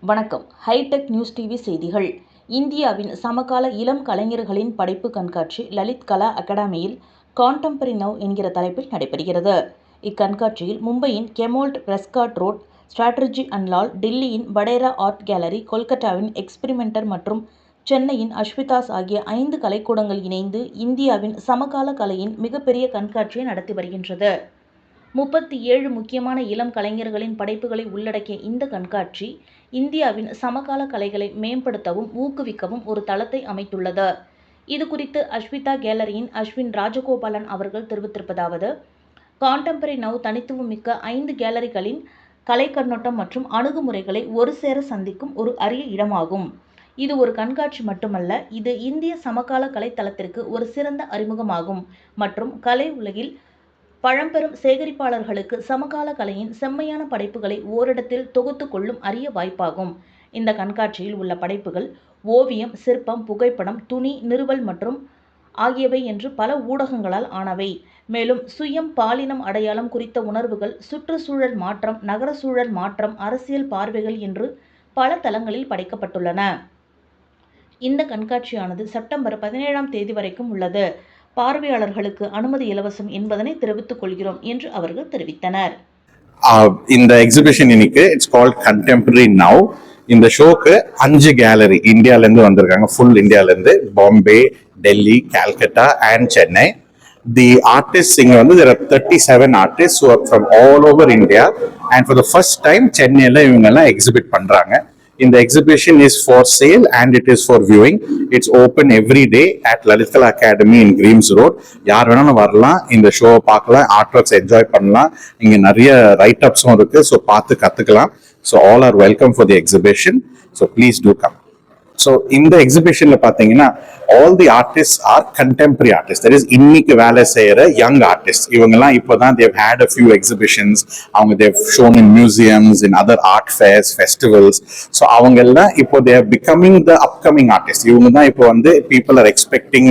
வணக்கம். Hitech news TV செய்திகள். இந்தியாவின் சமகால இளம் கலைஞர்களின் படைப்பு கண்காட்சி லலித் கலா அகாடமியில் கான்டெம்பரரி நவ் என்கிற தலைப்பில் நடைபெறுகிறது. இக்கண்காட்சியில் மும்பையின் கெமோல்ட் பிரஸ்காட் ரோட் ஸ்ட்ராட்டர்ஜி அண்ட் லால், டில்லியின் படேரா ஆர்ட் கேலரி, கொல்கத்தாவின் எக்ஸ்பிரிமெண்டர் மற்றும் சென்னையின் அஸ்விதாஸ் ஆகிய 5 கலைக்கூடங்கள் இணைந்து இந்தியாவின் சமகால கலையின் மிகப்பெரிய கண்காட்சியை நடத்தி வருகின்றது. 37 முக்கியமான இளம் கலைஞர்களின் படைப்புகளை உள்ளடக்கிய இந்த கண்காட்சி இந்தியாவின் சமகால கலைகளை மேம்படுத்தவும் ஊக்குவிக்கவும் ஒரு தளத்தை அமைத்துள்ளது. இதுகுறித்து அஸ்விதா கேலரியின் அஸ்வின் ராஜகோபாலன் அவர்கள் தெரிவித்திருப்பதாவது: கான்டெம்பரரி நவ் தனித்துவம் மிக்க 5 கேலரிகளின் கலை கண்ணோட்டம் மற்றும் அணுகுமுறைகளை ஒரு சேர சந்திக்கும் ஒரு அரிய இடமாகும். இது ஒரு கண்காட்சி மட்டுமல்ல, இது இந்திய சமகால கலைத்தளத்திற்கு ஒரு சிறந்த அறிமுகமாகும் மற்றும் கலை உலகில் பழம்பெரும் சேகரிப்பாளர்களுக்கு சமகால கலையின் செம்மையான படைப்புகளை ஓரிடத்தில் தொகுத்து கொள்ளும் அரிய வாய்ப்பாகும். இந்த கண்காட்சியில் உள்ள படைப்புகள் ஓவியம், சிற்பம், புகைப்படம், துணி, நிறுவல் மற்றும் ஆகியவை என்று பல ஊடகங்களால் ஆனவை. மேலும் சுயம், பாலினம் அடையாளம் குறித்த உணர்வுகள், சுற்றுச்சூழல் மாற்றம், நகர சூழல் மாற்றம், அரசியல் பார்வைகள் என்று பல தளங்களில் படைக்கப்பட்டுள்ளன. இந்த கண்காட்சியானது செப்டம்பர் 17ஆம் தேதி வரைக்கும் உள்ளது. பார்வையாளர்களுக்கு அனுமதி இலவசம் என்பதனை தெரிவித்துக் கொள்கிறோம் என்று அவர்கள் தெரிவித்தனர். இந்த எக்ஸிபிஷன் இன்னைக்கு இட்ஸ் கால்ட் கண்டெம்பரரி நவ். இந்த ஷோக்கு 5 கேலரி இந்தியால இருந்து வந்திருக்காங்க. ஃபுல் இந்தியால இருந்து Bombay, Delhi, Calcutta and Chennai. The artists இங்க வந்து there are 37 artists who are from all over India, and for the first time சென்னையில இவங்க எல்லாம் எக்ஸிபிட் பண்றாங்க. இந்த exhibition is for sale and it is for viewing. It's open every day at Lalit Kala Academy in Greaves Road. யார் வேணாலும் வரலாம், இந்த ஷோவை பார்க்கலாம், ஆர்ட் ஒர்க்ஸ் என்ஜாய் பண்ணலாம். இங்க நிறைய ரைட் அப்ஸும் இருக்கு, ஸோ பார்த்து கத்துக்கலாம். So all are welcome for the exhibition. So please do come. So இந்த எக்ஸிபிஷன்ல பாத்தீங்கன்னா all the artist are contemporary artist. That is இன்னைக்கு வேலை செய்யற யங் ஆர்டிஸ்ட். இவங்கெல்லாம் இப்போதான் they had a few exhibitions. அவங்க they shown in museums, in other art fairs, festivals. So அவங்க எல்லாம் இப்போ they becoming the upcoming artist. இவங்க தான் இப்போ வந்து people are expecting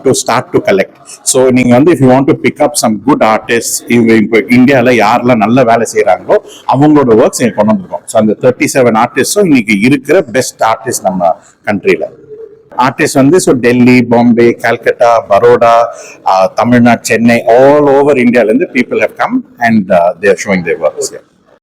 to start to collect. So நீங்க வந்து if you want to pick up some good artist, இவங்க இப்போ இந்தியாவில் யாரெல்லாம் நல்ல வேலை செய்யறாங்களோ அவங்களோட ஒர்க்ஸ் இங்க கொண்டு வந்துருக்கோம். ஸோ அந்த 37 ஆர்டிஸ்டும் இன்னைக்கு இருக்கிற பெஸ்ட் ஆர்டிஸ்ட் நம்ம கண்ட்ரியில. ஆர்டிஸ்ட் வந்து so Delhi, Bombay, Calcutta, Baroda, Tamil Nadu, Chennai, all over இந்தியால இருந்து people have come and they are showing their works.